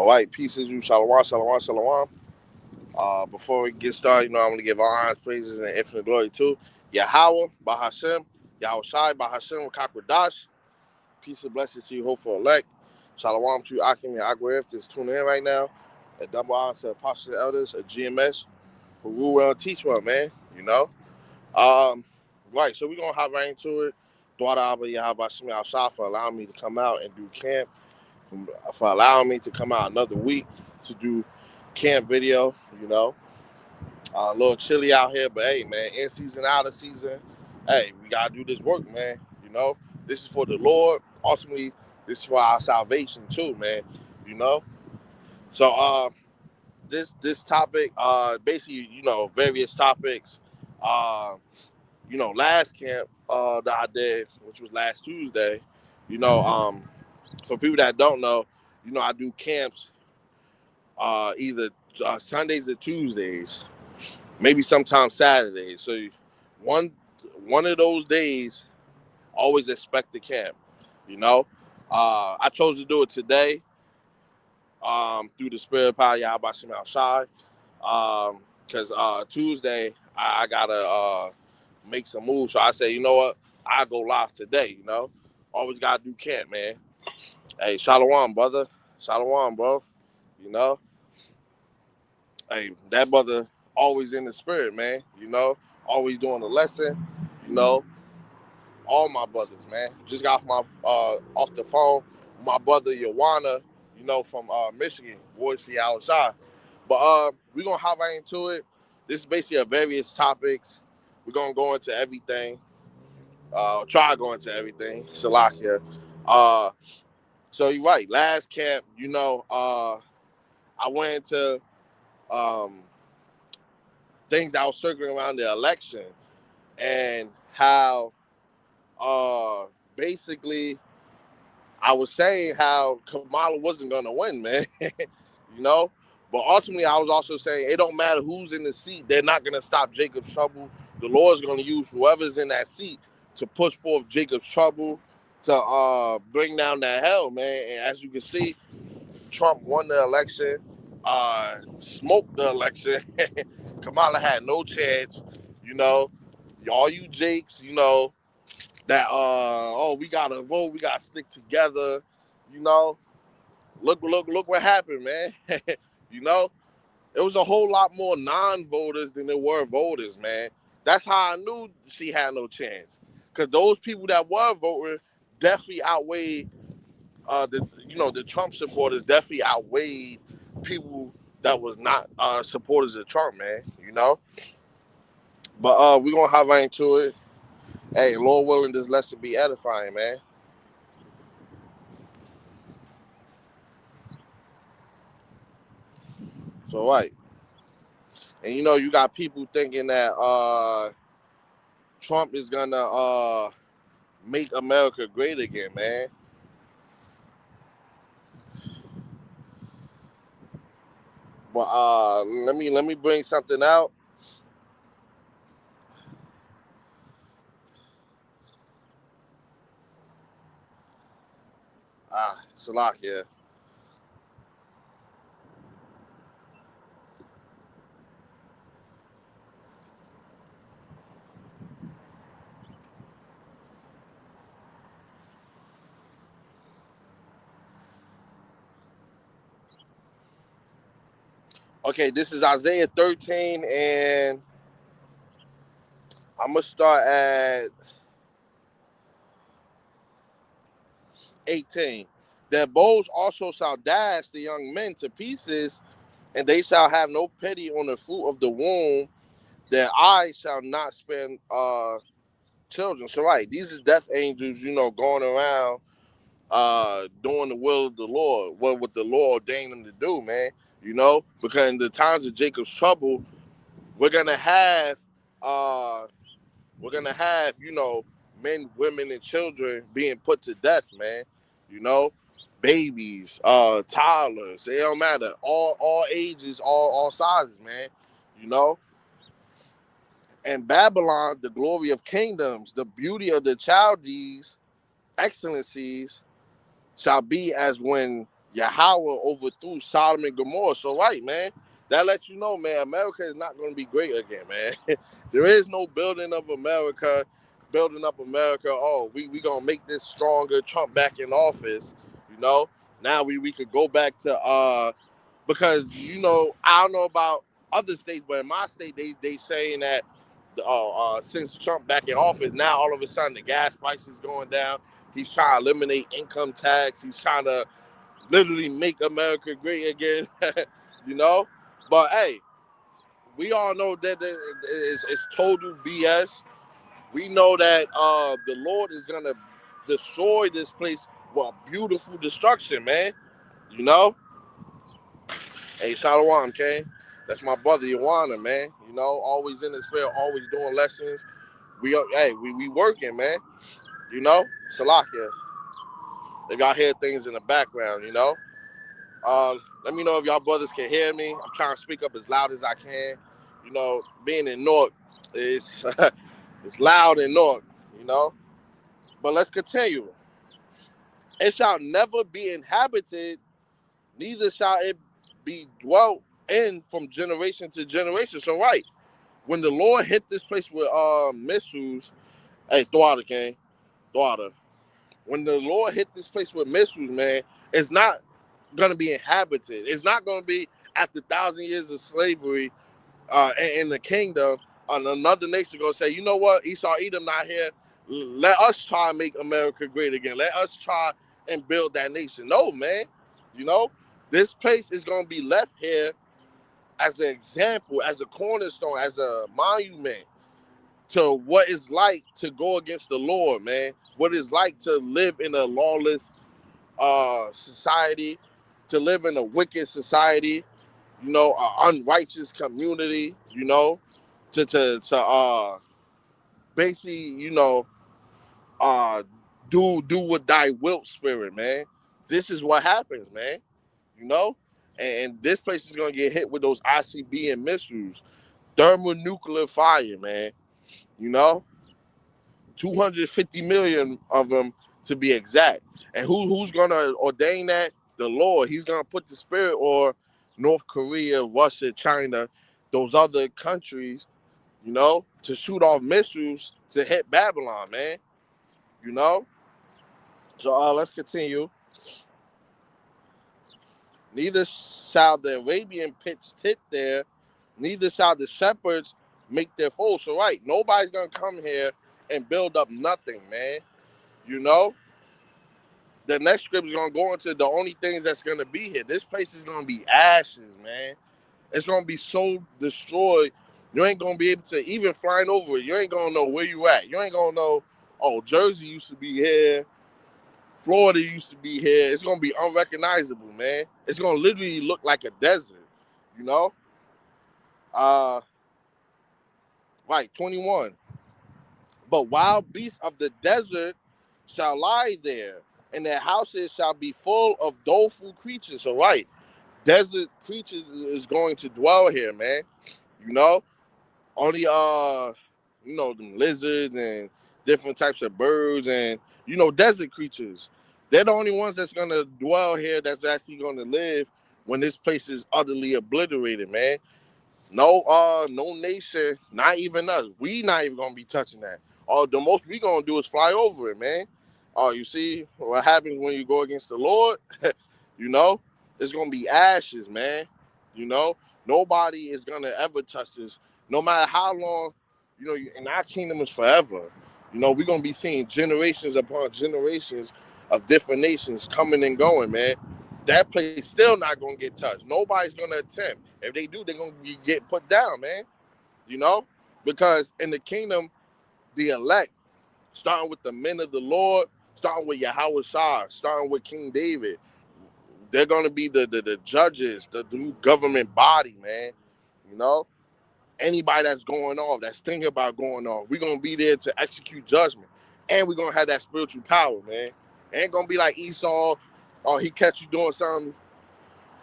All right, peace is you. Shalom, shalom, shalom. Before we get started, I'm going to give all honors, praises, and infinite glory to Yahweh, Bahashem, Yahweh Shai, Bahashem, Kakwadash. Peace and blessings to you, hopeful elect. Shalom to you, Akim and Agwarif that's tuning in right now. A double honor to Apostles and Elders at GMS who rule well and teach well, man. Um, right, so we're going to hop right into it. Dwada Abba Yahweh Shemi Al-Shah for allowing me to come out and do camp, for allowing me to come out another week to do camp video, A little chilly out here, but hey, man, in season, out of season, hey, we got to do this work, man. This is for the Lord. Ultimately, this is for our salvation too, man, you know? So, this topic, basically, various topics, uh, last camp that I did, which was last Tuesday, for people that don't know, I do camps either Sundays or Tuesdays, maybe sometimes Saturdays. So one of those days, always expect the camp. I chose to do it today through the spirit of power Yahweh Shem Al Shai. Because Tuesday I gotta make some moves. So I say, you know what? I go live today. Always gotta do camp, man. Hey, shalom, brother. Shalom, bro. You know, hey, that brother always in the spirit, man. Always doing the lesson. You know, all my brothers, man. Just got off the phone with my brother Yawana, from Michigan, boys for outside. But we're gonna hop right into it. This is basically a various topics. We're gonna go into everything. Try to go into everything. Salakia. So you're right. Last camp, I went into um, things that was circling around the election and how basically I was saying how Kamala wasn't gonna win, man. you know. But ultimately, I was also saying it don't matter who's in the seat; they're not gonna stop Jacob's trouble. The Lord's gonna use whoever's in that seat to push forth Jacob's trouble to bring down that hell, man. And as you can see, Trump won the election, smoked the election. Kamala had no chance. All you Jakes, that we gotta vote, we gotta stick together. You know, look what happened, man. you know, it was a whole lot more non-voters than there were voters, man. That's how I knew she had no chance, because those people that were voting definitely outweighed the Trump supporters definitely outweighed people that was not supporters of Trump, man. But we're gonna hop right into it. Hey, Lord willing, this lesson be edifying, man. So right. And you got people thinking that Trump is gonna make America great again, man. But let me bring something out. Salakia. Okay, this is Isaiah 13, and I'm gonna start at 18. Their bows also shall dash the young men to pieces, and they shall have no pity on the fruit of the womb. Their eyes shall not spare children. So right, these are death angels, going around doing the will of the Lord, what the Lord ordained them to do, man. Because in the times of Jacob's trouble, we're gonna have uh men, women, and children being put to death, man. You know, babies, toddlers. It don't matter. All ages, all sizes, man. You know. And Babylon, the glory of kingdoms, the beauty of the Chaldees, excellencies, shall be as when Yahweh overthrew Sodom and Gomorrah. So right, man, that lets you know, man, America is not going to be great again, man. There is no building of America, building up America. Oh, we going to make this stronger, Trump back in office, you know. Now we could go back to, because, you know, I don't know about other states, but in my state, they saying that since Trump back in office, now all of a sudden the gas price is going down. He's trying to eliminate income tax. He's trying to literally make America great again, you know. But hey, we all know that it's total BS. We know that the Lord is gonna destroy this place with beautiful destruction, man. You know. Hey, Shalom, King. That's my brother, Iwana, man. You know, always in the spirit, always doing lessons. We working, man. You know, Salakia. If y'all hear things in the background, you know. Let me know if y'all brothers can hear me. I'm trying to speak up as loud as I can. You know, being in Newark is it's loud in Newark, you know. But let's continue. It shall never be inhabited, neither shall it be dwelt in from generation to generation. So right, when the Lord hit this place with missiles, hey, Thwada, King, Thwada. When the Lord hit this place with missiles, man, it's not going to be inhabited. It's not going to be after 1,000 years of slavery in the kingdom. Another nation going to say, you know what, Esau, Edom not here. Let us try and make America great again. Let us try and build that nation. No, man. You know, this place is going to be left here as an example, as a cornerstone, as a monument to what it's like to go against the Lord, man. What it's like to live in a lawless society, to live in a wicked society, you know, an unrighteous community, you know, to basically, you know, uh do what thy wilt, spirit, man. This is what happens, man. You know? And this place is gonna get hit with those ICBM missiles, thermonuclear fire, man. You know? 250 million of them to be exact. And who's gonna ordain that? The Lord. He's gonna put the spirit, or North Korea, Russia, China, those other countries, you know, to shoot off missiles to hit Babylon, man. You know? So let's continue. Neither shall the Arabian pitch tent there, neither shall the shepherds make their fold. So right, nobody's gonna come here and build up nothing, man. You know? The next script is gonna go into the only things that's gonna be here. This place is gonna be ashes, man. It's gonna be so destroyed. You ain't gonna be able to even flying over it. You ain't gonna know where you at. You ain't gonna know. Oh, Jersey used to be here. Florida used to be here. It's gonna be unrecognizable, man. It's gonna literally look like a desert. You know. Right. 21. But wild beasts of the desert shall lie there, and their houses shall be full of doleful creatures. So right, desert creatures is going to dwell here, man. You know, only you know, them lizards and different types of birds and, you know, desert creatures. They're the only ones that's gonna dwell here, that's actually gonna live when this place is utterly obliterated, man. No nation, not even us. We not even gonna be touching that. The most we gonna do is fly over it, man. You see what happens when you go against the Lord? You know, it's gonna be ashes, man. You know, nobody is gonna ever touch this, no matter how long. You know, and our kingdom is forever. You know, we're gonna be seeing generations upon generations of different nations coming and going, man. That place still not gonna get touched. Nobody's gonna attempt. If they do, they're gonna get put down, man. You know, because in the kingdom, the elect, starting with the men of the Lord, starting with Yahweh Shah, starting with King David, they're gonna be the judges, the new government body, man. You know, anybody that's going off, that's thinking about going off, we're gonna be there to execute judgment, and we're gonna have that spiritual power, man. It ain't gonna be like Esau. Oh, he catch you doing something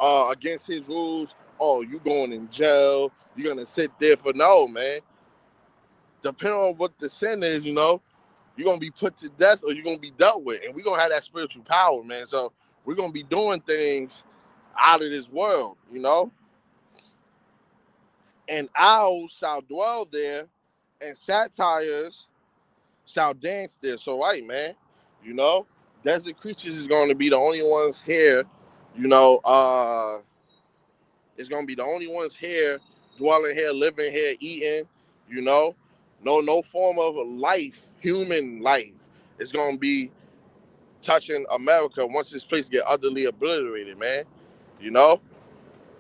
against his rules. Oh, you going in jail. You're going to sit there for no, man. Depending on what the sin is, you know, you're going to be put to death or you're going to be dealt with. And we're going to have that spiritual power, man. So We're gonna be doing things out of this world, you know. And owls shall dwell there, and satyrs shall dance there. So right, man, you know, desert creatures is going to be the only ones here, you know. It's going to be the only ones here, dwelling here, living here, eating, you know. No form of life, human life, is going to be touching America once this place get utterly obliterated, man. You know,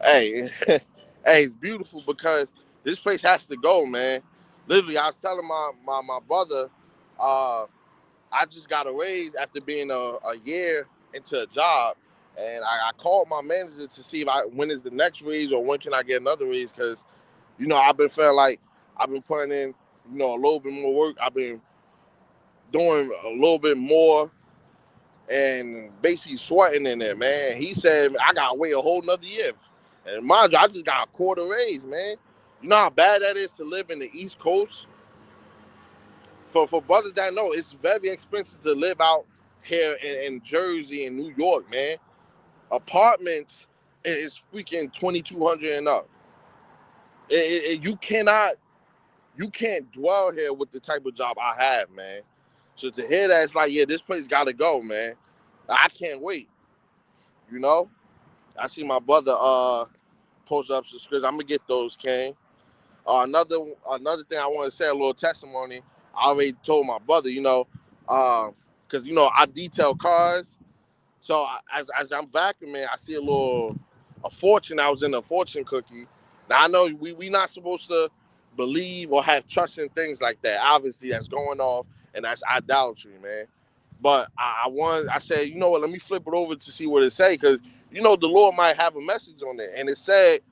hey, hey, it's beautiful because this place has to go, man. Literally, I was telling my brother, uh, I just got a raise after being a year into a job, and I called my manager to see if when is the next raise or when can I get another raise, because you know I've been feeling like I've been putting in a little bit more work. I've been doing a little bit more and basically sweating in there, man. He said I gotta wait a whole nother year, and mind you, I just got a quarter raise, man. You know how bad that is to live in the East Coast. For brothers that know, it's very expensive to live out here in Jersey and New York, man. Apartments is freaking 2,200 and up. You can't dwell here with the type of job I have, man. So to hear that, it's like, yeah, this place got to go, man. I can't wait. You know, I see my brother post up some scripts. I'm gonna get those, King. Another thing I want to say, a little testimony. I already told my brother, because I detail cars. So as I'm vacuuming, I see a fortune. I was in a fortune cookie. Now I know we not supposed to believe or have trust in things like that. Obviously, that's going off, and that's idolatry, man. But I said, you know what? Let me flip it over to see what it say, because the Lord might have a message on it, and it said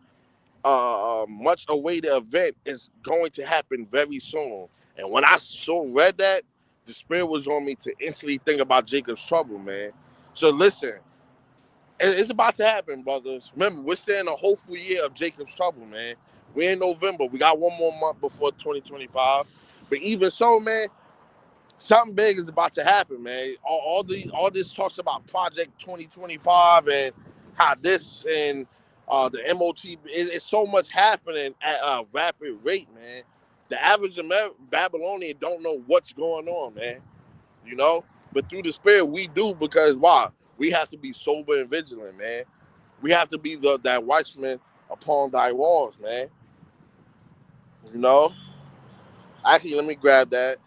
much awaited event is going to happen very soon. And when I read that, the spirit was on me to instantly think about Jacob's trouble, man. So listen, it's about to happen, brothers. Remember, we're still in a hopeful year of Jacob's trouble, man. We're in November. We got one more month before 2025. But even so, man, something big is about to happen, man. All this talks about Project 2025 and how this and the MOT. It's so much happening at a rapid rate, man. The average Babylonian don't know what's going on, man. You know, but through the Spirit we do, because why? We have to be sober and vigilant, man. We have to be that watchman upon thy walls, man. You know. Actually, let me grab that.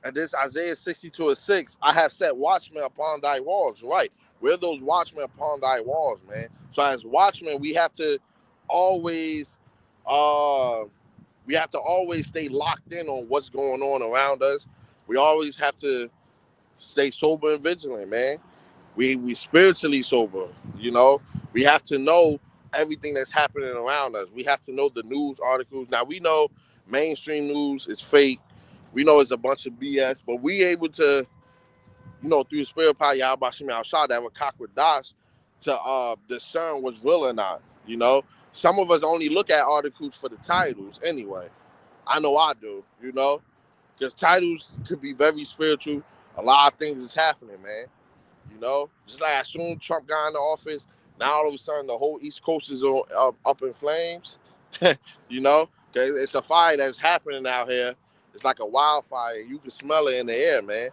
And this Isaiah 62:6, I have set watchmen upon thy walls. Right. We're those watchmen upon thy walls, man. So as watchmen, always uh we have to always stay locked in on what's going on around us. We always have to stay sober and vigilant, man. We spiritually sober, you know. We have to know everything that's happening around us. We have to know the news articles. Now we know mainstream news is fake. We know it's a bunch of BS, but we able to, through the spirit power, Yahweh Shemi Al that with Kakra Das, to discern what's real or not. You know, some of us only look at articles for the titles anyway. I know I do, because titles could be very spiritual. A lot of things is happening, man. Just like as soon Trump got into office, now all of a sudden the whole East Coast is up in flames. you know, it's a fire that's happening out here. It's like a wildfire. You can smell it in the air, man.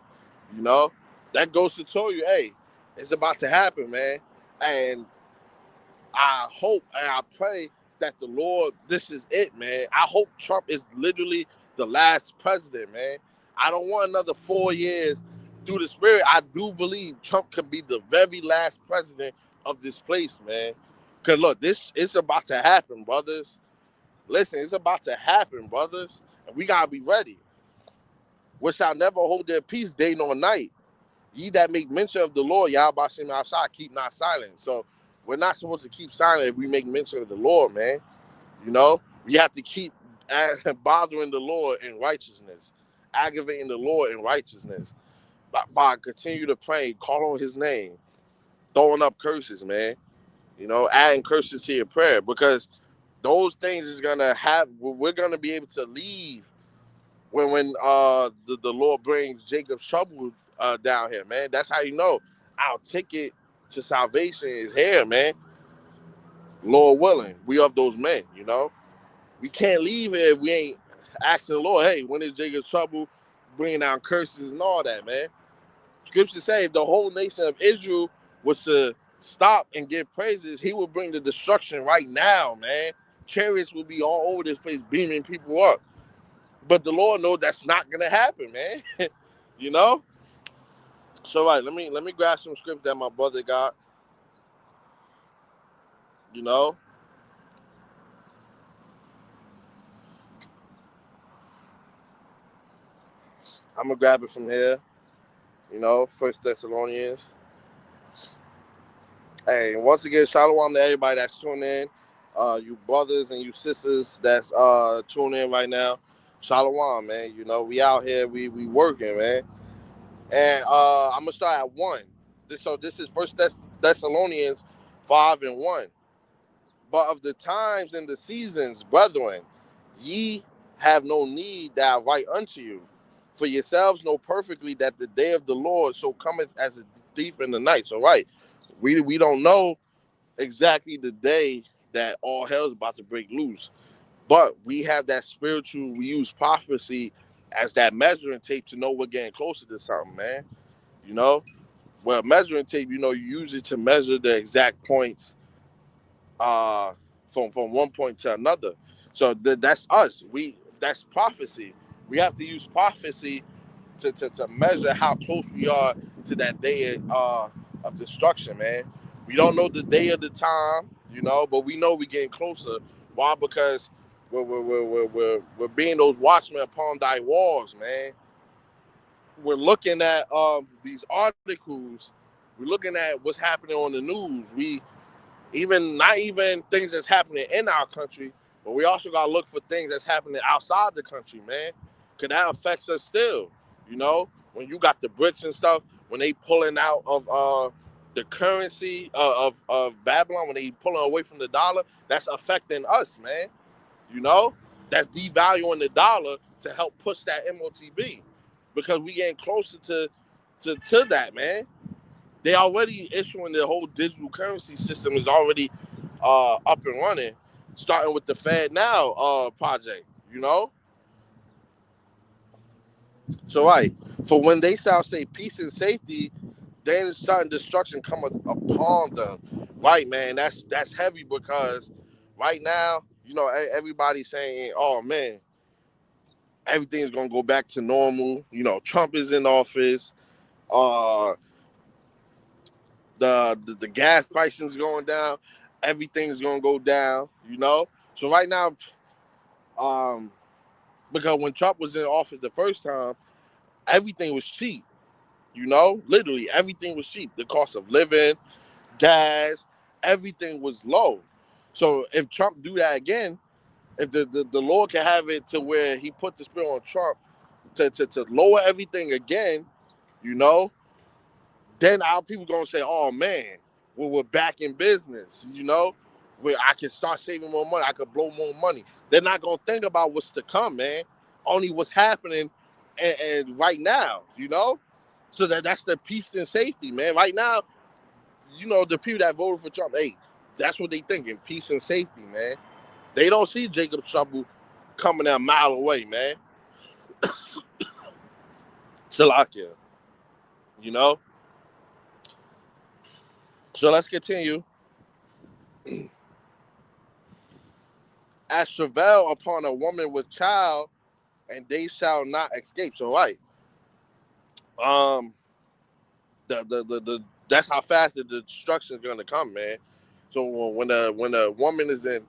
You know, that goes to tell you, hey, it's about to happen, man. And I hope and I pray that the Lord, this is it, man. I hope Trump is literally the last president, man. I don't want another 4 years. Through the spirit, I do believe Trump could be the very last president of this place, man. Because look, this is about to happen, brothers. Listen, it's about to happen, brothers. And we got to be ready. Which shall never hold their peace day nor night. Ye that make mention of the Lord, Yahweh Shem Ashai, keep not silent. So we're not supposed to keep silent if we make mention of the Lord, man. We have to keep bothering the Lord in righteousness, aggravating the Lord in righteousness. By continue to pray, call on his name, throwing up curses, man. adding curses to your prayer, because those things is gonna have. We're gonna be able to leave when the Lord brings Jacob's trouble down here, man. That's how you know our ticket to salvation is here, man. Lord willing, we of those men. We can't leave here if we ain't asking the Lord, hey, when is Jacob's trouble, bringing down curses and all that, man. Scripture say if the whole nation of Israel was to stop and give praises, he would bring the destruction right now, man. Chariots will be all over this place beaming people up. But the Lord knows that's not gonna happen, man. you know? So right, let me grab some scripts that my brother got. You know? I'm gonna grab it from here. First Thessalonians. Hey, once again, shalom to everybody that's tuning in. You brothers and you sisters that's tuning in right now. Shalom, man. We out here, we working, man. And I'm gonna start at 1. This is First Thessalonians 5:1. But of the times and the seasons, brethren, ye have no need that I write unto you. For yourselves know perfectly that the day of the Lord so cometh as a thief in the night. So right, we don't know exactly the day that all hell is about to break loose. But we have that we use prophecy as that measuring tape to know we're getting closer to something, man. You know? Well, measuring tape, you use it to measure the exact points uh from one point to another. So that's us. That's prophecy. We have to use prophecy to measure how close we are to that day of destruction, man. We don't know the day of the time, but we know we're getting closer. Why? Because we're being those watchmen upon thy walls, man. We're looking at these articles. We're looking at what's happening on the news. Not even things that's happening in our country, but we also gotta look for things that's happening outside the country, man. Cause that affects us still. When you got the BRICS and stuff, when they pulling out of the currency of Babylon, when they pulling away from the dollar, that's affecting us, man. You know, that's devaluing the dollar to help push that MOTB, because we getting closer to that, man. They already issuing the whole digital currency system is already up and running, starting with the Fed Now project. So right, for when they shall say peace and safety, then sudden destruction cometh upon them. Right, man, that's heavy, because right now, everybody's saying, oh man, everything's gonna go back to normal. Trump is in office. Uh, the gas pricing is going down. Everything's gonna go down. So right now, um, because when Trump was in office the first time, everything was cheap. Literally everything was cheap. The cost of living, gas, everything was low. So if Trump do that again, if the Lord can have it to where he put the spirit on Trump to lower everything again, you know, then our people gonna say, "Oh man, we're back in business." Where I can start saving more money, I could blow more money. They're not gonna think about what's to come, man. Only what's happening and right now. So that's the peace and safety, man. Right now, the people that voted for Trump, hey, that's what they thinking, peace and safety, man. They don't see Jacob's trouble coming a mile away, man. Salakia, you know. So let's continue. As travail upon a woman with child, and they shall not escape. So right, um, the that's how fast the destruction is gonna come, man. So when a woman is in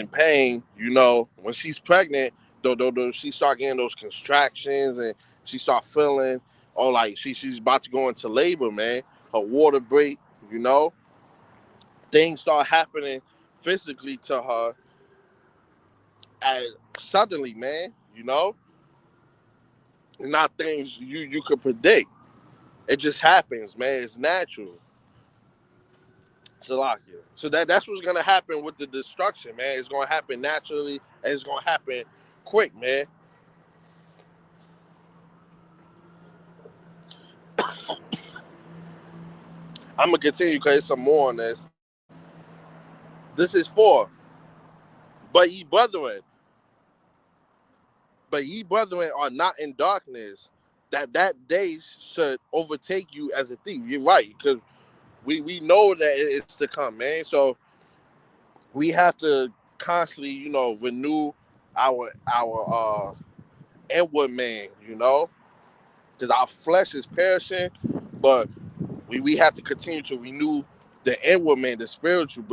pain, when she's pregnant, though she start getting those contractions and she start feeling, oh, like she's about to go into labor, man. Her water break, you know, things start happening physically to her, and suddenly, man, not things you could predict. It just happens, man. It's natural. Salakia. So that's what's gonna happen with the destruction, man. It's gonna happen naturally, and it's gonna happen quick, man. I'm gonna continue because there's some more on this. This is for, but ye brethren, are not in darkness, that day should overtake you as a thief. You're right, because we know that it's to come, man. So we have to constantly, renew our inward man, because our flesh is perishing, but we have to continue to renew the inward man, the spiritual,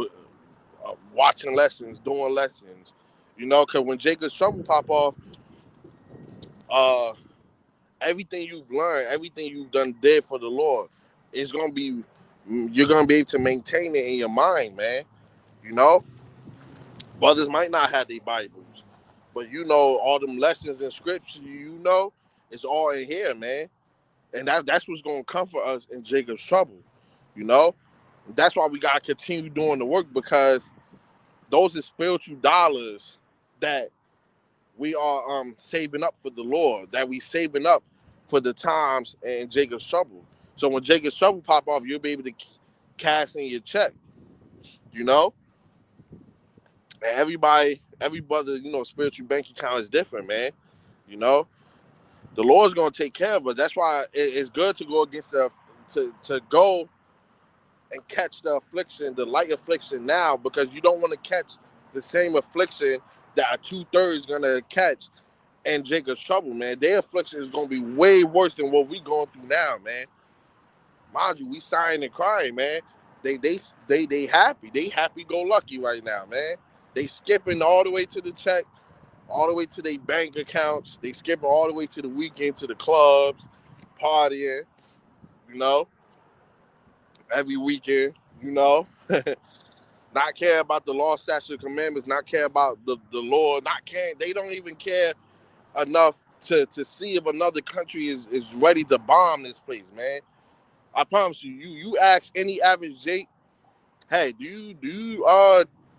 watching lessons, doing lessons, because when Jacob's trouble pop off, uh, everything you've learned, everything you've did for the Lord, is gonna be, you're gonna be able to maintain it in your mind, man. You know, brothers might not have their Bibles, but all them lessons in scripture, it's all in here, man. And that's what's gonna comfort us in Jacob's trouble, you know. That's why we gotta continue doing the work, because those are spiritual dollars that we are saving up for the Lord, that we saving up for the times in Jacob's trouble. So when Jacob's trouble pop off, you'll be able to cash in your check, you know. And every brother, spiritual bank account is different, man. You know, the Lord's gonna take care of us. That's why it's good to go against to go and catch the affliction, the light affliction now, because you don't want to catch the same affliction that a 2/3 gonna catch in Jacob's trouble, man. Their affliction is gonna be way worse than what we going through now, man. Mind you, we sighing and crying, man. They happy. They happy go lucky right now, man. They skipping all the way to the check, all the way to their bank accounts. They skipping all the way to the weekend, to the clubs, partying, you know, every weekend, you know. Not care about the law, statute, commandments, not care about the Lord, not care. They don't even care enough to see if another country is ready to bomb this place, man. I promise you ask any average Jake, hey, do you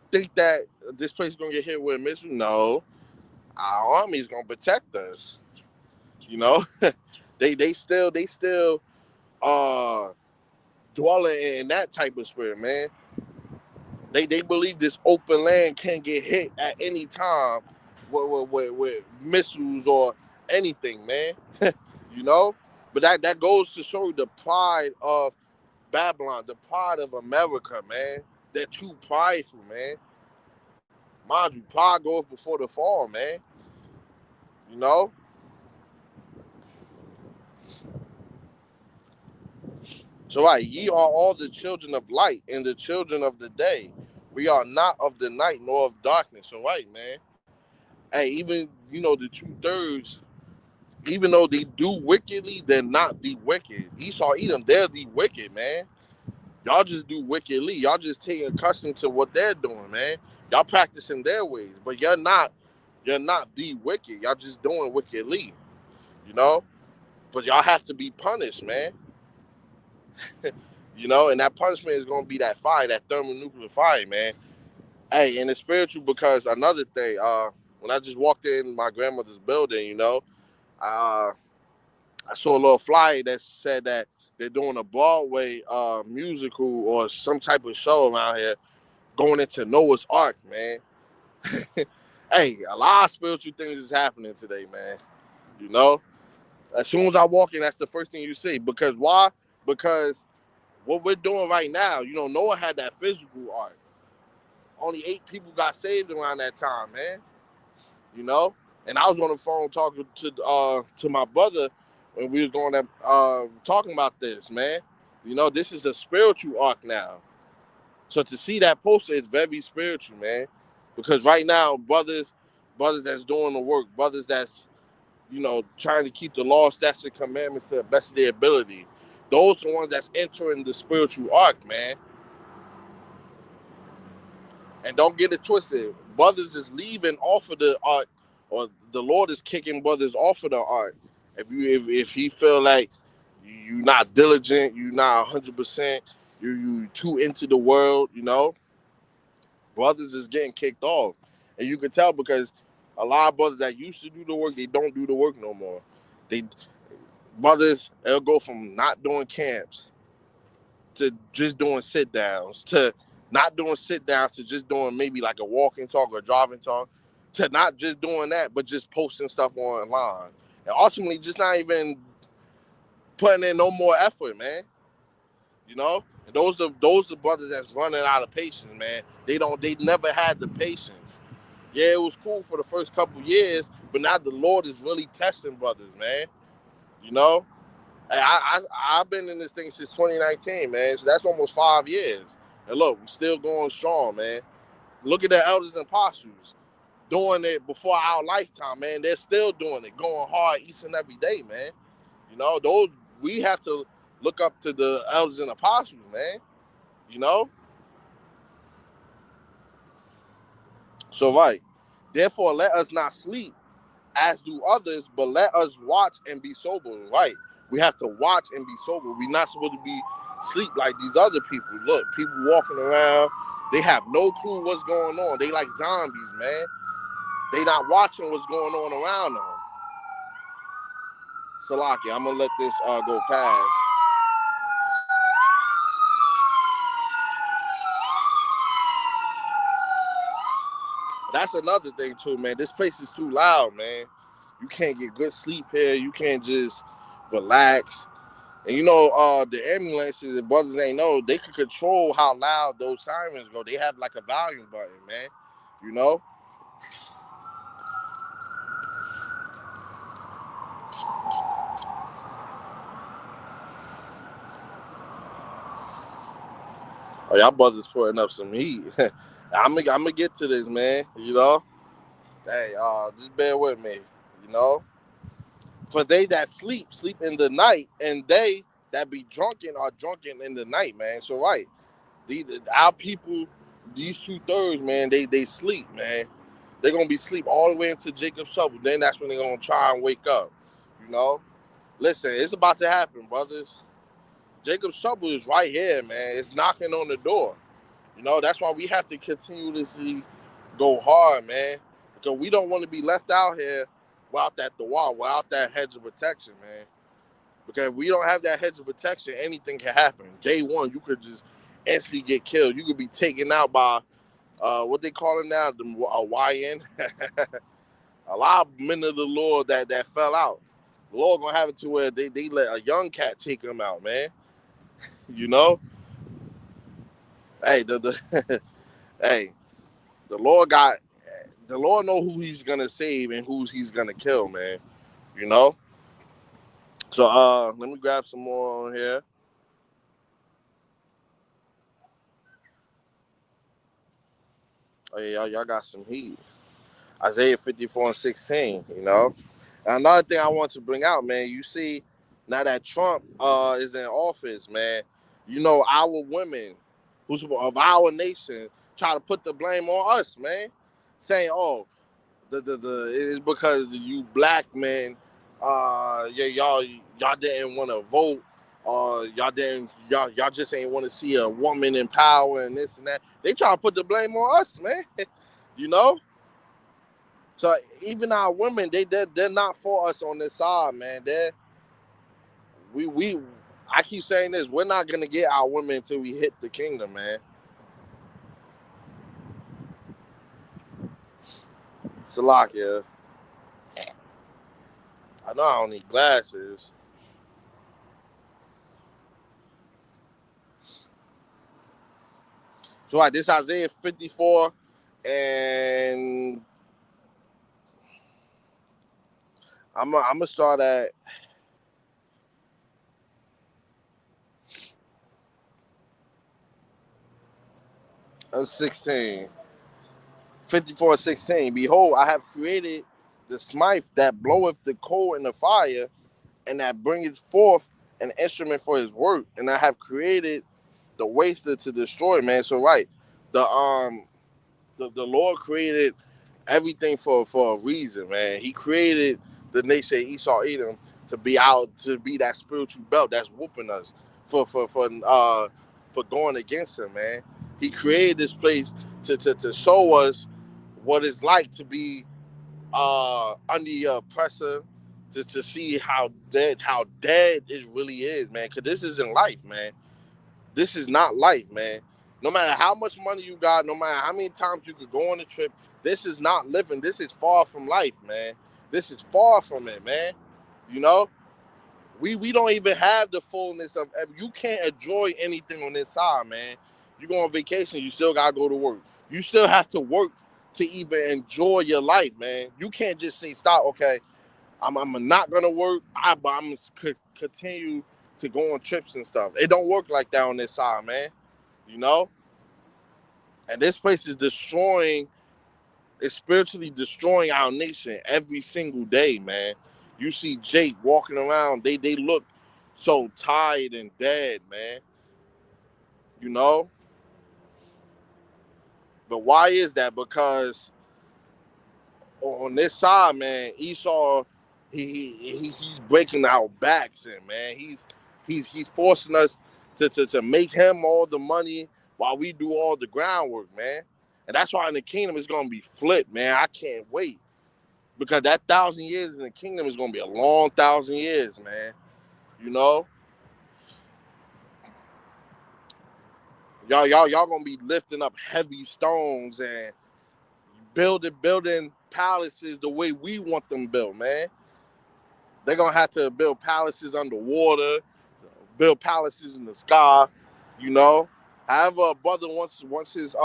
think that this place is gonna get hit with a missile? No. Our army is gonna protect us. You know? they still uh dwelling in that type of spirit, man. They believe this open land can get hit at any time with missiles or anything, man. You know? But that goes to show you the pride of Babylon, the pride of America, man. They're too prideful, man. Mind you, pride goes before the fall, man. You know? So right, ye are all the children of light and the children of the day. We are not of the night nor of darkness. So right, man. Hey, even, the 2/3, even though they do wickedly, they're not the wicked. Esau, Edom, they're the wicked, man. Y'all just do wickedly. Y'all just taking accustomed to what they're doing, man. Y'all practicing their ways, but you're not the wicked. Y'all just doing wickedly, you know. But y'all have to be punished, man. And that punishment is gonna be that fire, that thermonuclear fire, man. Hey, and it's spiritual because another thing, when I just walked in my grandmother's building, I saw a little flyer that said that they're doing a Broadway musical or some type of show around here going into Noah's Ark, man. Hey, a lot of spiritual things is happening today, man. You know, as soon as I walk in, that's the first thing you see. Because why? Because what we're doing right now, Noah had that physical ark. Only 8 people got saved around that time, man. You know, and I was on the phone talking to my brother when we was going to talking about this, man. This is a spiritual ark now. So to see that poster is very spiritual, man. Because right now, brothers that's doing the work, brothers that's, trying to keep the law, statutes, and commandments to the best of their ability. Those are the ones that's entering the spiritual ark, man. And don't get it twisted. Brothers is leaving off of the ark, or the Lord is kicking brothers off of the ark. If he feel like you're not diligent, you're not 100%, you too into the world, you know. Brothers is getting kicked off, and you can tell because a lot of brothers that used to do the work, they don't do the work no more. They brothers, they'll go from not doing camps to just doing sit downs to not doing sit downs to just doing maybe like a walking talk or driving talk to not just doing that but just posting stuff online and ultimately just not even putting in no more effort, man. You know, and those are brothers that's running out of patience, man. They never had the patience. Yeah, it was cool for the first couple years, but now the Lord is really testing brothers, man. You know, I've been in this thing since 2019, man. So that's almost 5 years. And look, we still going strong, man. Look at the elders and apostles doing it before our lifetime, man. They're still doing it, going hard each and every day, man. You know, those we have to look up to the elders and apostles, man. You know, so right. Therefore, let us not sleep as do others, but let us watch and be sober. Right. We have to watch and be sober. We're not supposed to be sleep like these other people. Look, people walking around, they have no clue what's going on. They like zombies, man. They not watching what's going on around them. Salaki, I'm gonna let this go past. That's another thing too, man. This place is too loud, man. You can't get good sleep here. You can't just relax. And you know, the ambulances, the brothers ain't know, they could control how loud those sirens go. They have like a volume button, man. You know? Oh, y'all brothers putting up some heat. I'm gonna get to this, man. You know? Hey, just bear with me. You know? For they that sleep in the night, and they that be drunken are drunken in the night, man. So right. Our people, these 2/3, man, they sleep, man. They're gonna be asleep all the way into Jacob's trouble. Then that's when they're gonna try and wake up. You know? Listen, it's about to happen, brothers. Jacob's trouble is right here, man. It's knocking on the door. You know, that's why we have to continuously go hard, man. Because we don't want to be left out here without that wall, without that hedge of protection, man. Because if we don't have that hedge of protection, anything can happen. Day one, you could just instantly get killed. You could be taken out by what they call it now, a YN. A lot of men of the Lord that fell out. The Lord gonna have it to where they let a young cat take them out, man. You know, hey, hey, the Lord got the Lord know who He's gonna save and who He's gonna kill, man. You know. So let me grab some more on here. Oh yeah, y'all got some heat. Isaiah 54:16. You know. And another thing I want to bring out, man. You see, now that Trump is in office, man. You know our women, who's of our nation, try to put the blame on us, man, saying, "Oh, the it is because you black men, yeah, y'all didn't want to vote, y'all just ain't want to see a woman in power and this and that." They try to put the blame on us, man. You know. So even our women, they're not for us on this side, man. We I keep saying this, we're not gonna get our women until we hit the kingdom, man. Salakia. I know I don't need glasses. So like this Isaiah 54 and I'm gonna start at 16. 54:16. Behold, I have created the smite that bloweth the coal in the fire, and that bringeth forth an instrument for his work. And I have created the waster to destroy, man. So right, the the Lord created everything for a reason, man. He created the nation Esau Edom to be that spiritual belt that's whooping us for for going against him, man. He created this place to show us what it's like to be under your oppressor, to see how dead it really is, man. Because this isn't life, man. This is not life, man. No matter how much money you got, no matter how many times you could go on a trip, this is not living. This is far from life, man. This is far from it, man. You know, we don't even have the fullness of. You can't enjoy anything on this side, man. You go on vacation, you still gotta go to work. You still have to work to even enjoy your life, man. You can't just say stop. Okay, I'm not gonna work. But I'm gonna continue to go on trips and stuff. It don't work like that on this side, man. You know, and this place is destroying. It's spiritually destroying our nation every single day, man. You see Jake walking around. They look so tired and dead, man. You know, but why is that? Because on this side, man, Esau, he's breaking our backs in, man. He's forcing us to make him all the money while we do all the groundwork, man. And that's why in the kingdom it's gonna be flipped, man. I can't wait. Because that 1,000 years in the kingdom is gonna be a long 1,000 years, man. You know? Y'all gonna be lifting up heavy stones and building palaces the way we want them built, man. They're gonna have to build palaces underwater, build palaces in the sky, you know. However, a brother once his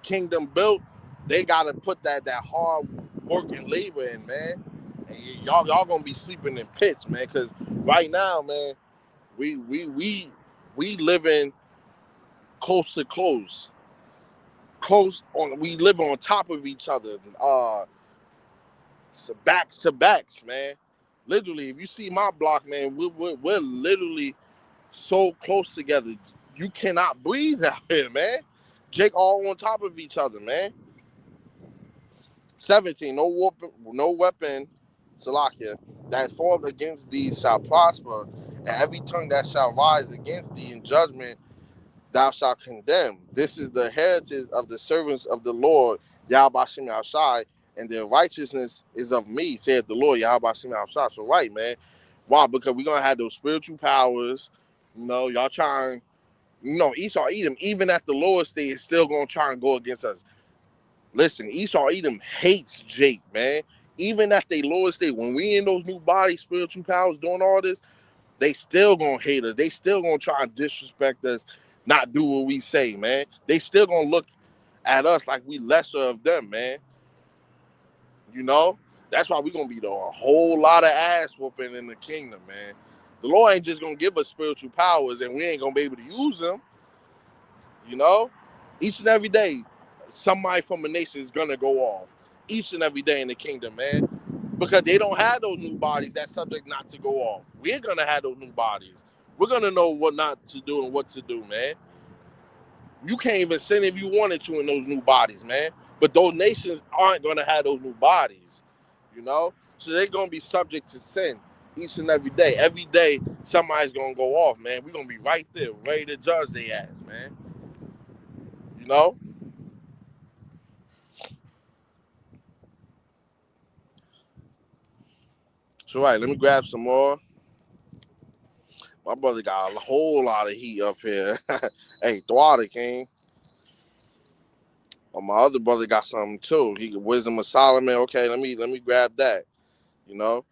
kingdom built, they gotta put that hard work and labor in, man. And y'all gonna be sleeping in pits, man. Cause right now, man, we living close to close on. We live on top of each other, so backs to backs, man. Literally, if you see my block, man, we're literally so close together. You cannot breathe out here, man. Jake all on top of each other, man. 17, no weapon, Salakia, that is formed against thee shall prosper, and every tongue that shall rise against thee in judgment thou shalt condemn. This is the heritage of the servants of the Lord, Yahweh Shem Shai, and their righteousness is of me, saith the Lord, Yahweh Shem Shai. So right, man. Why? Because we're gonna have those spiritual powers. You know, y'all trying, Esau Edom, even at the lowest state, is still gonna try and go against us. Listen, Esau Edom hates Jake, man. Even at their lowest state, when we in those new bodies, spiritual powers doing all this, they still gonna hate us. They still gonna try and disrespect us, not do what we say, man. They still gonna look at us like we lesser of them, man. You know? That's why we gonna be a whole lot of ass whooping in the kingdom, man. The Lord ain't just gonna give us spiritual powers and we ain't gonna be able to use them, you know? Each and every day, somebody from a nation is gonna go off. Each and every day in the kingdom, man. Because they don't have those new bodies that's subject not to go off. We're gonna have those new bodies. We're gonna know what not to do and what to do, man. You can't even sin if you wanted to in those new bodies, man. But those nations aren't gonna have those new bodies, you know? So they're gonna be subject to sin each and every day. Every day somebody's gonna go off, man. We're gonna be right there, ready to judge their ass, man. You know? So right, let me grab some more. My brother got a whole lot of heat up here. Hey, Thwada King. Oh, my other brother got something too. He Wisdom of Solomon. Okay, let me grab that. You know.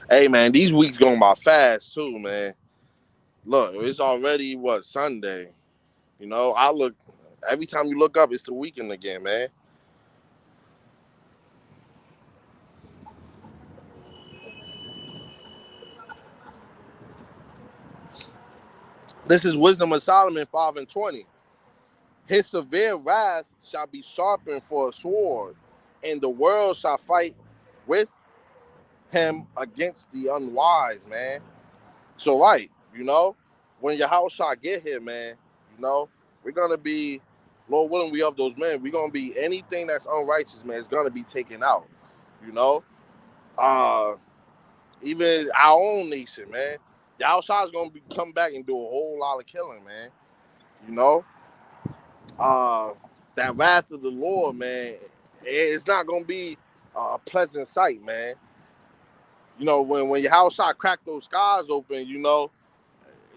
Hey man, these weeks going by fast too, man. Look, it's already Sunday. You know, I look every time you look up, it's the weekend again, man. This is Wisdom of Solomon 5:20. His severe wrath shall be sharpened for a sword, and the world shall fight with him against the unwise, man. So right, when your house shall get here, man, we're gonna be, Lord willing, we of those men. We're gonna be anything that's unrighteous, man. It's gonna be taken out. You know, uh, even our own nation, man. Yahushua's gonna come back and do a whole lot of killing, man. You know, uh, that wrath of the Lord, man. It's not gonna be a pleasant sight, man. You know, when Yahushua crack those skies open, you know,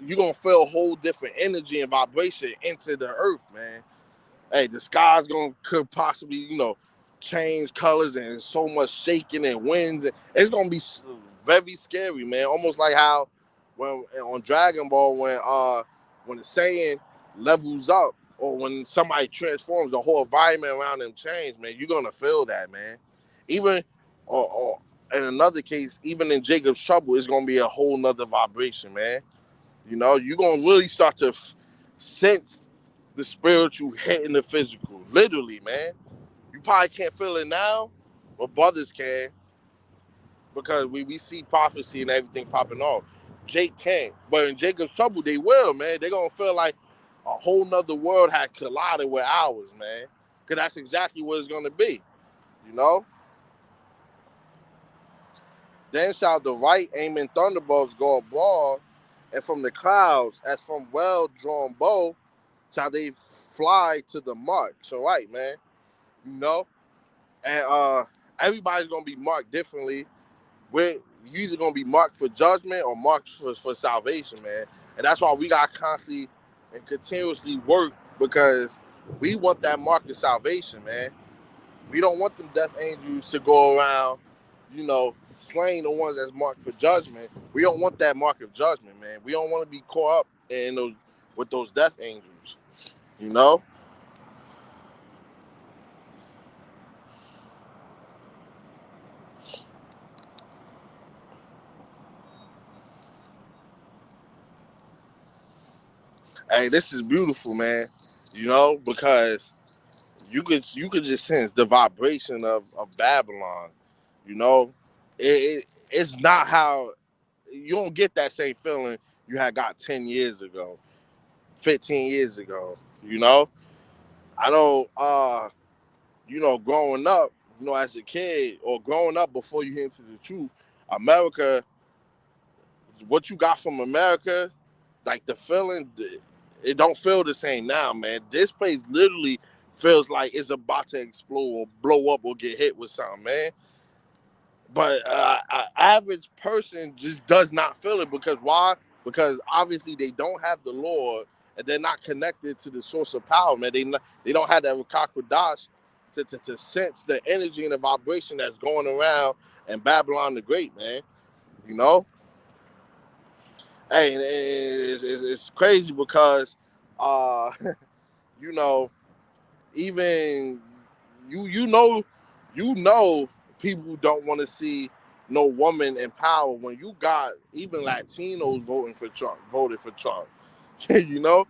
you're gonna feel a whole different energy and vibration into the earth, man. Hey, the sky's gonna could possibly, you know, change colors and so much shaking and winds. It's gonna be very scary, man. Almost like how when on Dragon Ball when the Saiyan levels up or when somebody transforms, the whole environment around them change, man. You're gonna feel that, man. Even or in another case, even in Jacob's trouble, it's gonna be a whole nother vibration, man. You know, you're gonna really start to sense the spiritual hitting the physical. Literally, man. You probably can't feel it now, but brothers can because we see prophecy and everything popping off. Jake can't. But in Jacob's trouble, they will, man. They're gonna feel like a whole nother world had collided with ours, man. Cause that's exactly what it's gonna be. You know? Then shall the right aiming thunderbolts go abroad, and from the clouds, as from well-drawn bow, shall they fly to the mark. So right, man. You know? And everybody's gonna be marked differently. We're either gonna be marked for judgment or marked for salvation, man. And that's why we gotta constantly and continuously work because we want that mark of salvation, man. We don't want them death angels to go around, you know, slaying the ones that's marked for judgment. We don't want that mark of judgment, man. We don't want to be caught up in those with those death angels, you know. Hey, this is beautiful, man. You know, because you could just sense the vibration of Babylon. You know, it's not how you don't get that same feeling you had got 10 years ago, 15 years ago. You know, I know. You know, growing up, you know, as a kid or growing up before you get into the truth, America, what you got from America, like the feeling, it don't feel the same now, man. This place literally feels like it's about to explode or blow up or get hit with something, man. But an average person just does not feel it because why? Because obviously they don't have the Lord and they're not connected to the source of power, man. They don't have that Rakakwadash to sense the energy and the vibration that's going around in Babylon the Great, man. You know? Hey, it's crazy because, uh, you know, even you know people don't want to see no woman in power when you got even Latinos voted for Trump. You know,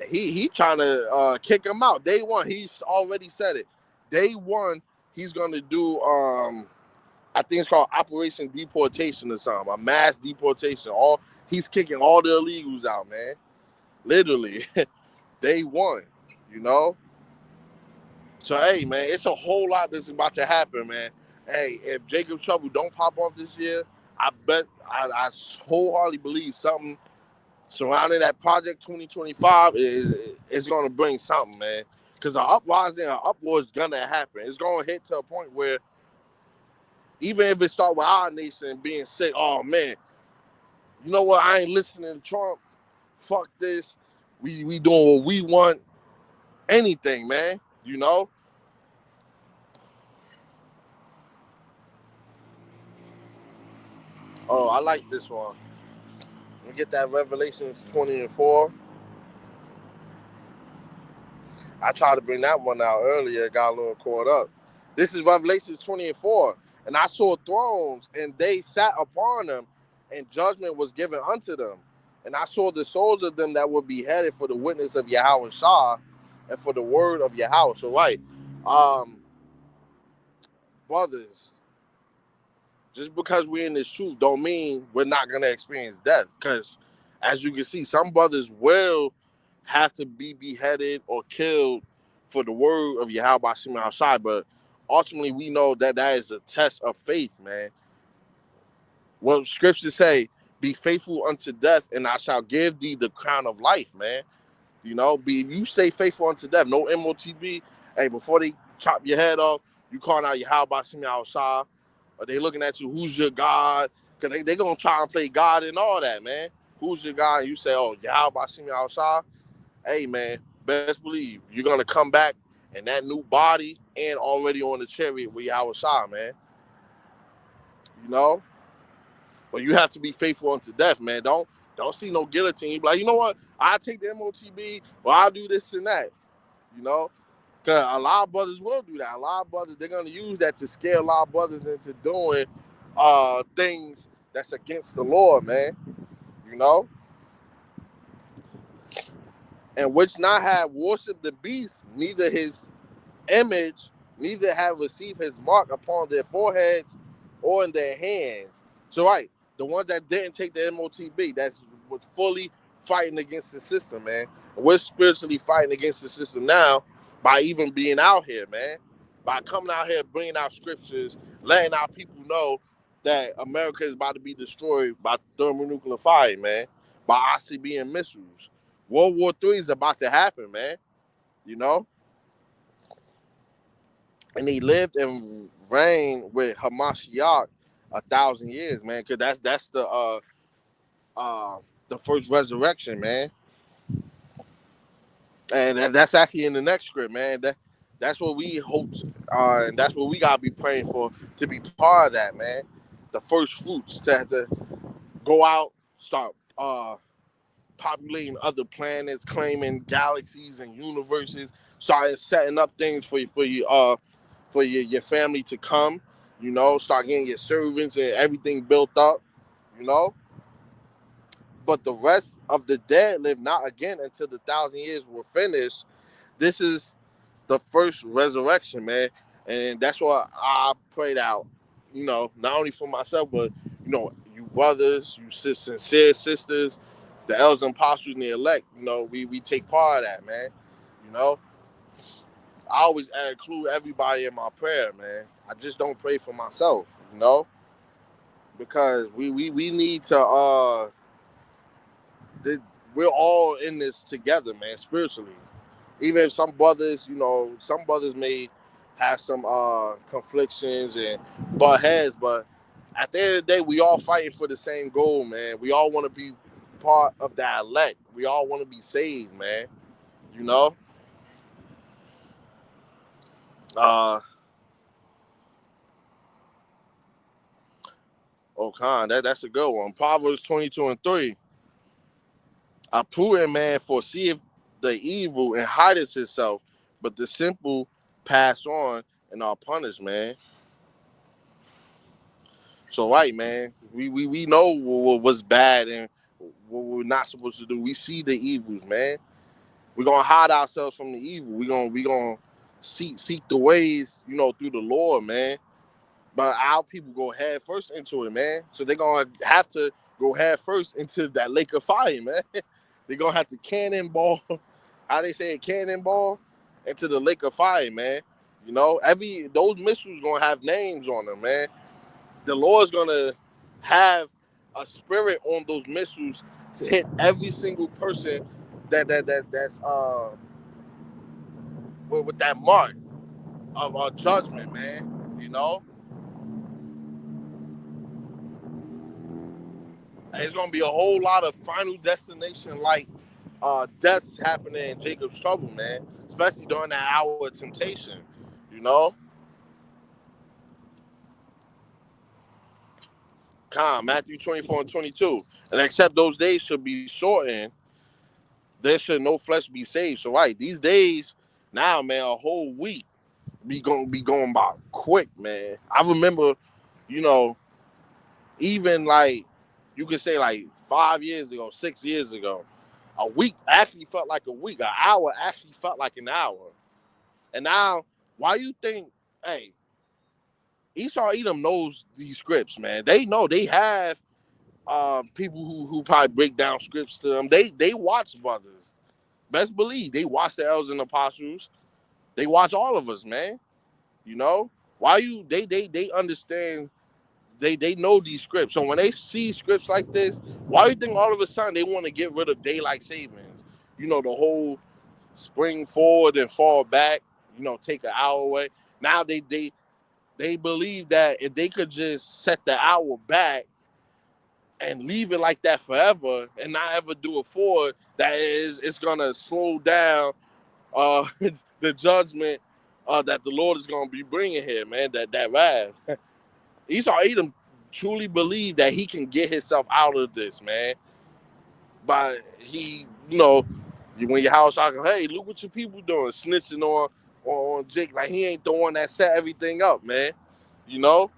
he trying to kick him out. Day one, he's already said it. Day one, he's gonna do I think it's called Operation Deportation or something, a mass deportation. All he's kicking all the illegals out, man. Literally, day one. You know. So hey, man, it's a whole lot that's about to happen, man. Hey, if Jacob's Trouble don't pop off this year, I bet I wholeheartedly believe something surrounding that Project 2025 is going to bring something, man. Because an uprising, an uproar is gonna happen. It's gonna hit to a point where even if it start with our nation being sick, oh man, you know what? I ain't listening to Trump. Fuck this. We doing what we want. Anything, man. You know. Oh, I like this one. We get that Revelations 20 and 4. I tried to bring that one out earlier, got a little caught up. This is Revelations 20 and 4. And I saw thrones, and they sat upon them, and judgment was given unto them. And I saw the souls of them that were beheaded for the witness of Yahweh Shah and for the word of Yahweh. So, right, um, brothers, just because we're in this truth don't mean we're not gonna experience death. Because as you can see, some brothers will have to be beheaded or killed for the word of Yahweh Shema Shai. But ultimately, we know that that is a test of faith, man. What scriptures say, be faithful unto death, and I shall give thee the crown of life, man. You know, if you stay faithful unto death, no MOTB. Hey, before they chop your head off, you calling out your how about me outside, or they looking at you, who's your God? Because they going to try and play God and all that, man. Who's your God? And you say, oh, how about me outside? Hey, man, best believe you're going to come back in that new body and already on the chariot with your outside, man. You know? But you have to be faithful unto death, man. Don't see no guillotine. Be like, you know what? I'll take the MOTB or I'll do this and that. You know? Because a lot of brothers will do that. A lot of brothers, they're going to use that to scare a lot of brothers into doing things that's against the Lord, man. You know? And which not have worshiped the beast, neither his image, neither have received his mark upon their foreheads or in their hands. So, right, the ones that didn't take the MOTB, that's was fully fighting against the system, man. We're spiritually fighting against the system now by even being out here, man. By coming out here, bringing out scriptures, letting our people know that America is about to be destroyed by thermonuclear fire, man, by ICBM missiles. World War III is about to happen, man. You know? And he lived and reigned with Hamashiach 1,000 years, man. Cause that's the first resurrection, man. And that's actually in the next script, man. That's what we hope, and that's what we gotta be praying for to be part of that, man. The first fruits to have to go out, start populating other planets, claiming galaxies and universes, started setting up things for your family to come, you know, start getting your servants and everything built up, you know. But the rest of the dead live not again until the 1,000 years were finished. This is the first resurrection, man. And that's what I prayed out, you know, not only for myself, but, you know, you brothers, you sincere sisters, the elders and apostles and the elect, you know, we take part of that, man. You know, I always include everybody in my prayer, man. I just don't pray for myself, you know, because we need to we're all in this together, man, spiritually. Even if some brothers, you know, some brothers may have some conflictions and butt heads, but at the end of the day, we all fighting for the same goal, man. We all want to be part of that elect. We all want to be saved, man. You know. Uh, oh, Khan, that's a good one. Proverbs 22:3. A prudent man foreseeth the evil and hideth himself, but the simple pass on and are punished, man. So, right, man, we know what's bad and what we're not supposed to do. We see the evils, man. We're gonna hide ourselves from the evil. We gonna seek the ways, you know, through the Lord, man. But our people go head first into it, man. So they're gonna have to go head first into that lake of fire, man. They're gonna have to cannonball, how they say it, cannonball into the lake of fire, man. You know, those missiles gonna have names on them, man. The Lord's gonna have a spirit on those missiles to hit every single person that's with that mark of judgment, man. You know, and it's gonna be a whole lot of Final Destination like deaths happening in Jacob's trouble, man. Especially during that hour of temptation. You know, Matthew 24:22, and except those days should be shortened, there should no flesh be saved. So right, these days now, man, a whole week be going by quick, man. I remember, you know, even like you could say like 5 years ago, 6 years ago, a week actually felt like a week. An hour actually felt like an hour. And now, why you think? Hey, Esau Edom knows these scripts, man. They know they have people who probably break down scripts to them. They watch brothers. Best believe they watch the elders and apostles. They watch all of us, man. You know why they understand They know these scripts. So when they see scripts like this, why do you think all of a sudden they want to get rid of daylight savings? The whole spring forward and fall back. Take an hour away. Now they believe that if they could just set the hour back and leave it like that forever and not ever do it forward, that it's gonna slow down the judgment that the Lord is gonna be bringing here, man. That wrath. Esau Edom truly believe that he can get himself out of this, man. But he, when your house talking, hey, look what your people doing, snitching on Jake, like he ain't the one that set everything up, man. You know.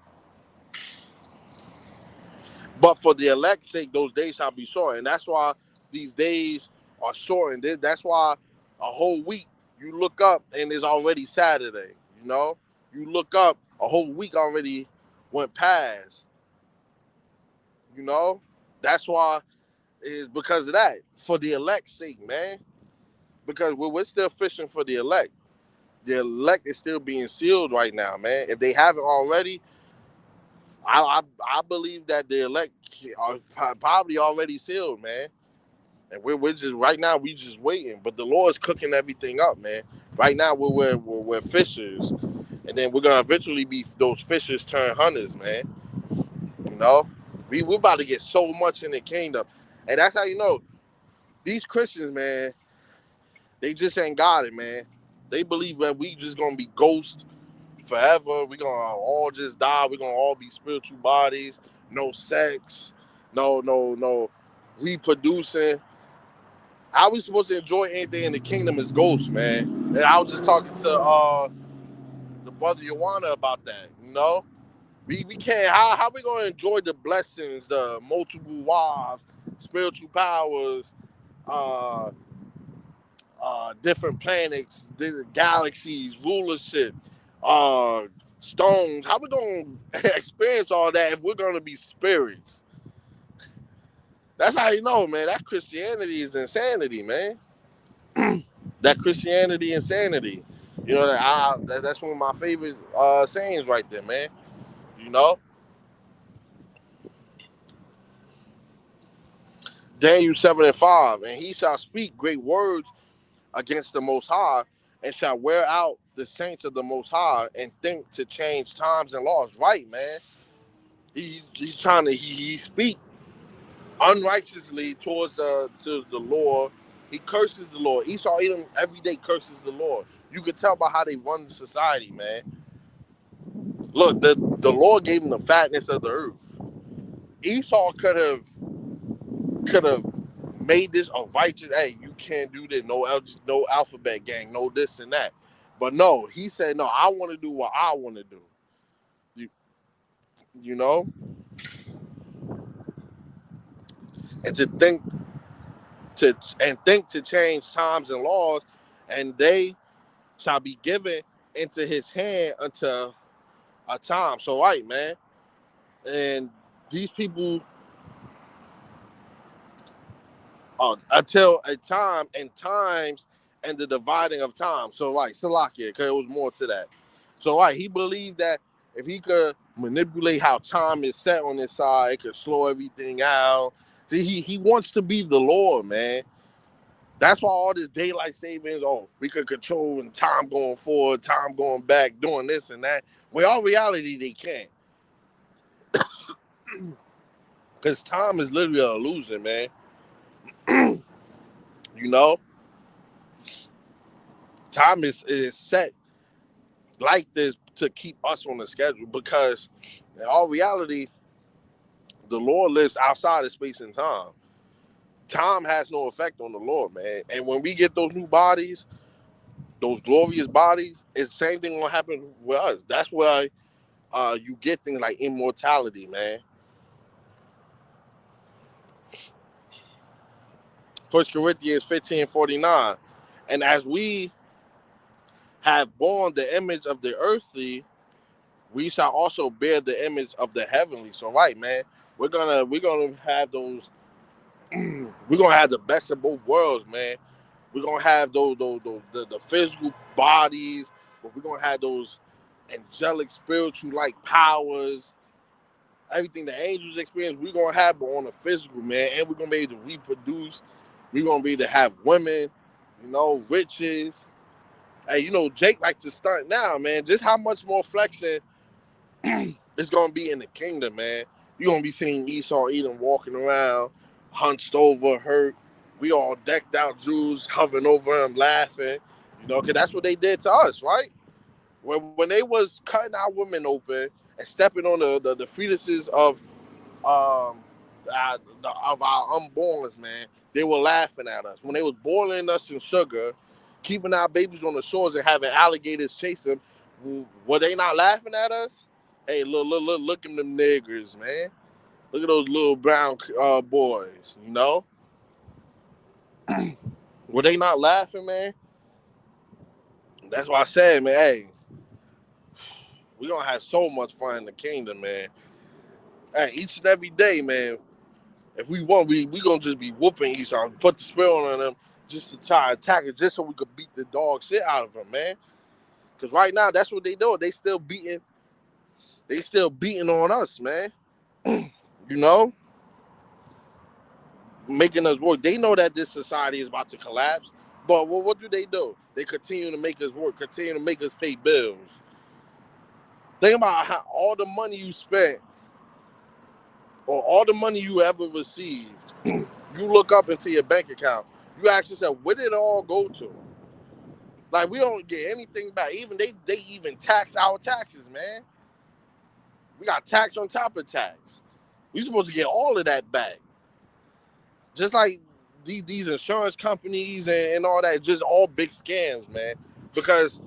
But for the elect's sake, those days shall be short, and that's why these days are shortened. That's why a whole week you look up and it's already Saturday. You look up, a whole week already went past. That's why it's because of that. For the elect's sake, man. Because we're still fishing for the elect. The elect is still being sealed right now, man. If they haven't already, I believe that the elect are probably already sealed, man. And we're just right now we just waiting. But the Lord's cooking everything up, man. Right now we're fishers, and then we're gonna eventually be those fishers turn hunters, man. You know, we're about to get so much in the kingdom, and that's how these Christians, man. They just ain't got it, man. They believe that we just gonna be ghosts forever. We gonna all just die. We gonna all be spiritual bodies. No sex. No reproducing. How we supposed to enjoy anything in the kingdom as ghosts, man? And I was just talking to the brother Joanna about that. We can't. How we gonna enjoy the blessings, the multiple wives, spiritual powers, uh, different planets, galaxies, rulership, uh, stones. How we gonna experience all that if we're gonna be spirits? That's how man. That Christianity is insanity, man. That Christianity insanity. That's one of my favorite sayings right there, man. You know, Daniel 7:5, and he shall speak great words against the Most High, and shall wear out the saints of the Most High, and think to change times and laws. Right, man. He's trying to he speak unrighteously to the Lord. He curses the Lord. Esau Edom every day curses the Lord. You could tell by how they run the society, man. Look, the Lord gave him the fatness of the earth. Esau could have made this a righteous. Hey, you can't do this. No alphabet gang. No this and that. But no, he said no. I want to do what I want to do. You, you know, and think to change times and laws, and they shall be given into his hand until a time. So right, man, and these people until a time and times and the dividing of time. So like Salakia, because it was more to that. So like he believed that if he could manipulate how time is set on his side, it could slow everything out. See, he wants to be the Lord, man. That's why all this daylight savings, we could control and time going forward, time going back, doing this and that. Well, all reality, they can't. Because time is literally an illusion, man. You know? Time is set like this to keep us on the schedule because in all reality, the Lord lives outside of space and time. Time has no effect on the Lord, man. And when we get those new bodies, those glorious bodies, it's the same thing will happen with us. That's why you get things like immortality, man. 1 Corinthians 15:49. And as we have borne the image of the earthly, we shall also bear the image of the heavenly. So right, man, we're gonna have those. We're gonna have the best of both worlds, man. We're gonna have those the physical bodies, but we're gonna have those angelic, spiritual like powers. Everything the angels experience, we're gonna have, but on the physical, man, and we're gonna be able to reproduce. We're gonna be able to have women, riches. Hey, Jake likes to stunt now, man. Just how much more flexing it's gonna be in the kingdom, man. You're gonna be seeing Esau Edom walking around, hunched over, hurt. We all decked out Jews hovering over him, laughing, because that's what they did to us, right? When they was cutting our women open and stepping on the fetuses um of our unborns, man, they were laughing at us. When they was boiling us in sugar, keeping our babies on the shores and having alligators chase them, were they not laughing at us? Hey, look at them niggers, man. Look at those little brown boys, Were they not laughing, man? That's why I said, man, hey, we gonna have so much fun in the kingdom, man. Hey, each and every day, man. If we want, we gonna just be whooping Esau, put the spell on them just to try to attack it, just so we could beat the dog shit out of them, man. Cause right now that's what they do. They still beating on us, man. you know, Making us work. They know that this society is about to collapse, but what do? They continue to make us work, continue to make us pay bills. Think about how all the money you spent or all the money you ever received. You look up into your bank account. You ask yourself, where did it all go to? Like, we don't get anything back. Even they even tax our taxes, man. We got tax on top of tax. We supposed to get all of that back. Just like these insurance companies and all that, just all big scams, man. Because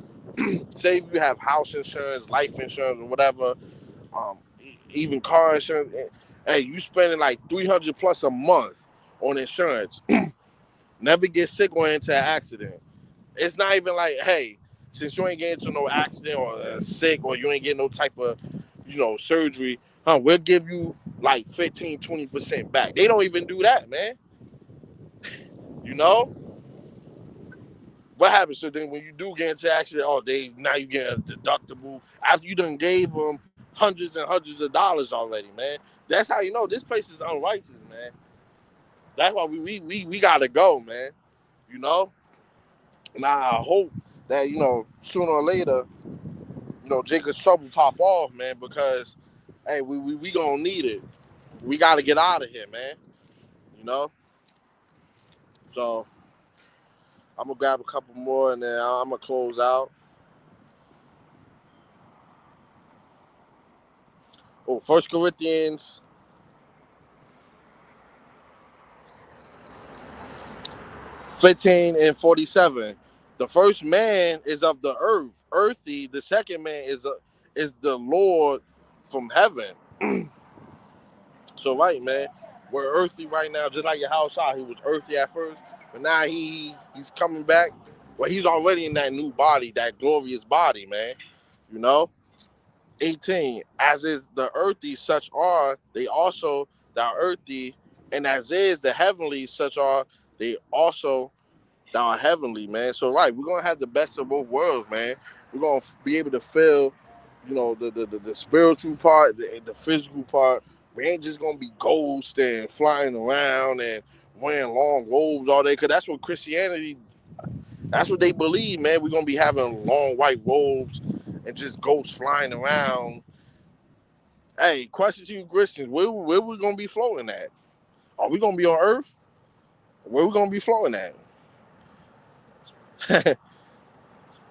say if you have house insurance, life insurance, or whatever, even car insurance, hey, you spending like 300 plus a month on insurance. Never get sick or into an accident. It's not even like, hey, since you ain't getting into no accident or sick or you ain't getting no type of, surgery, we'll give you like 15, 20% back. They don't even do that, man. You know? What happens? So then when you do get into an accident, now you get a deductible after you done gave them hundreds and hundreds of dollars already, man. That's how you know this place is unrighteous, man. That's why we gotta go, man. You know? Now I hope that, sooner or later, Jacob's trouble pop off, man, because hey, we gonna need it. We gotta get out of here, man. You know? So I'm gonna grab a couple more and then I'm gonna close out. Oh, 1 Corinthians 15:47. The first man is of the earth, earthy. The second man is the Lord from heaven. So right, man, we're earthy right now, just like your house out. He was earthy at first, but now he's coming back. Well, he's already in that new body, that glorious body, man. You know. 18. As is the earthy, such are they also thou earthy, and as is the heavenly, such are they also thou heavenly, man. So right, we're gonna have the best of both worlds, man. We're gonna be able to feel, the spiritual part, the physical part. We ain't just gonna be ghosts and flying around and wearing long robes all day, cause that's what they believe, man. We're gonna be having long white robes and just ghosts flying around. Hey, question to you Christians, where we gonna be floating at? Are we gonna be on Earth? Where we gonna be floating at?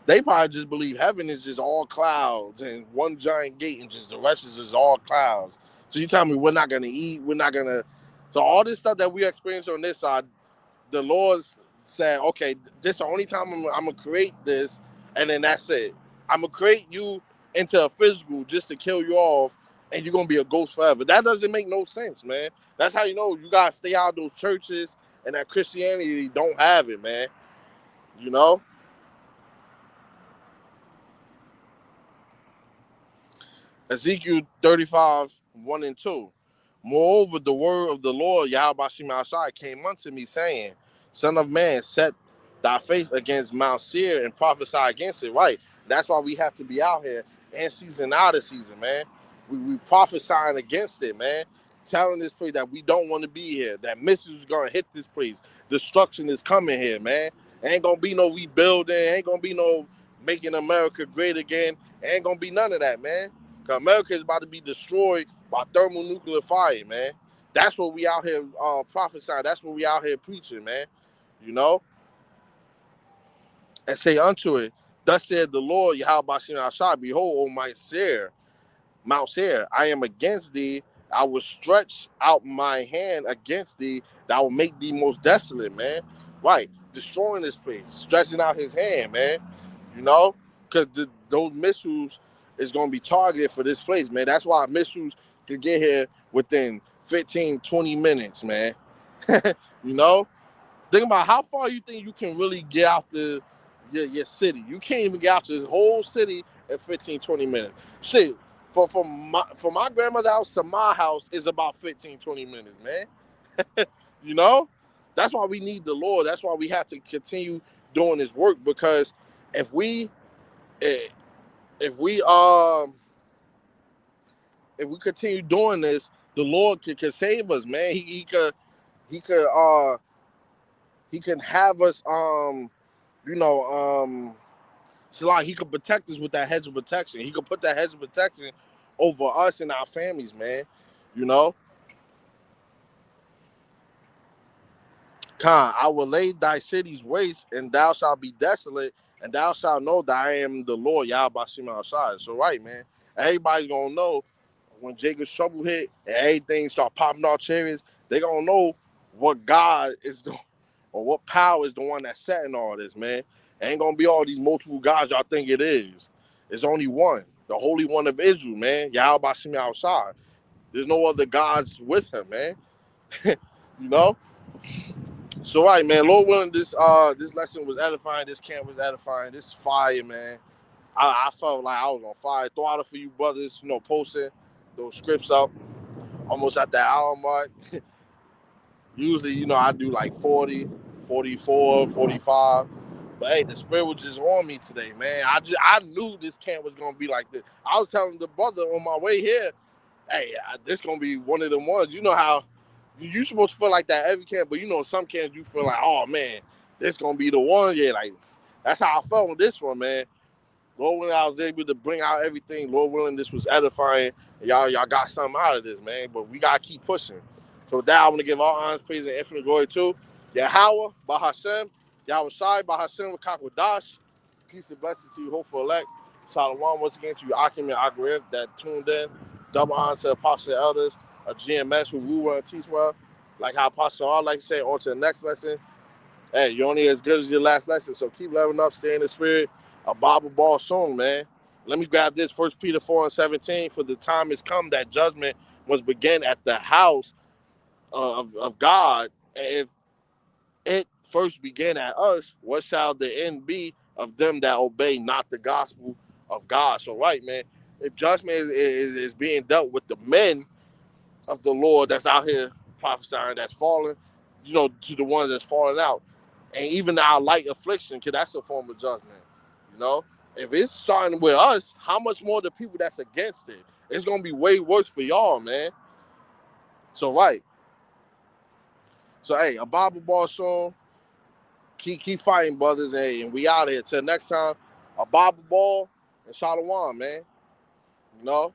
They probably just believe heaven is just all clouds and one giant gate and just the rest is just all clouds. So you tell me we're not gonna eat, we're not gonna. So all this stuff that we experience on this side, the Lord said, okay, this is the only time I'm gonna create this, and then that's it. I'm gonna create you into a physical just to kill you off, and you're gonna be a ghost forever. That doesn't make no sense, man. That's how you know you gotta stay out of those churches and that Christianity don't have it, man. You know? Ezekiel 35:1 and 2. Moreover, the word of the Lord Yahweh Shai came unto me, saying, Son of man, set thy face against Mount Seir and prophesy against it. Right. That's why we have to be out here in season, out of season, man. we prophesying against it, man. Telling this place that we don't want to be here, that missiles is gonna hit this place, destruction is coming here, man. Ain't gonna be no rebuilding, ain't gonna be no making America great again, ain't gonna be none of that, man. Cause America is about to be destroyed by thermonuclear fire, man. That's what we out here prophesying. That's what we out here preaching, man. You know, and say unto it, thus said the Lord, Yahweh Shah, behold, O Mount Seir, I am against thee. I will stretch out my hand against thee, that I will make thee most desolate, man. Right, destroying this place, stretching out his hand, man. You know, because those missiles is going to be targeted for this place, man. That's why missiles can get here within 15, 20 minutes, man. You know, think about how far you think you can really get out your city. You can't even get out to this whole city in 15, 20 minutes. Shit, from my grandmother's house to my house is about 15, 20 minutes, man. You know? That's why we need the Lord. That's why we have to continue doing this work, because if we eh, if we continue doing this, the Lord could save us, man. He could he can have us you know, so like he could protect us with that hedge of protection. He could put that hedge of protection over us and our families, man. You know, Khan, I will lay thy cities waste, and thou shalt be desolate, and thou shalt know that I am the Lord, Yahweh Shema Shai. So right, man. Everybody's gonna know when Jacob's trouble hit and everything start popping off chariots. They gonna know what God is doing, or what power is the one that's setting all this, man. It ain't gonna be all these multiple gods y'all think it is. It's only one, the Holy One of Israel, man. Yahweh Shema Shai. There's no other gods with him, man. You know. So right, man. Lord willing, this lesson was edifying. This camp was edifying. This is fire, man. I felt like I was on fire. Throw out for you brothers, you know, posting those scripts up almost at that hour mark. Usually, you know, I do like 40, 44, 45. But hey, the spirit was just on me today, man. I knew this camp was gonna be like this. I was telling the brother on my way here, hey, this gonna be one of them ones. You know how you supposed to feel like that every camp, but you know some camps you feel like, oh man, this gonna be the one. Yeah, like that's how I felt with this one, man. Lord willing, I was able to bring out everything. Lord willing, this was edifying. Y'all got something out of this, man. But we gotta keep pushing. So with that, I want to give all honors, praise, and infinite glory to Yahweh, Bahashem, Yahweh Shai, Bahashem, Dash. Peace and blessings to you, hopeful elect. Shalom once again to you, Akim and Agrif that tuned in. Double honor to Apostle and Elders, a GMS who rule well and teach well. Like how Apostle all like to say, on to the next lesson. Hey, you're only as good as your last lesson, so keep leveling up, stay in the spirit. A Bible ball soon, man. Let me grab this. 1 Peter 4:17. For the time has come that judgment must begin at the house of God. And if it first began at us, what shall the end be of them that obey not the gospel of God? So, right, man. If judgment is being dealt with the men of the Lord that's out here prophesying, that's falling, you know, to the ones that's falling out. And even our light affliction, because that's a form of judgment, you know? If it's starting with us, how much more the people that's against it? It's going to be way worse for y'all, man. So, right. So, hey, a Bible ball song. Keep fighting, brothers. Hey, and we out here. Till next time, a Bible ball and Shalom, man. You know?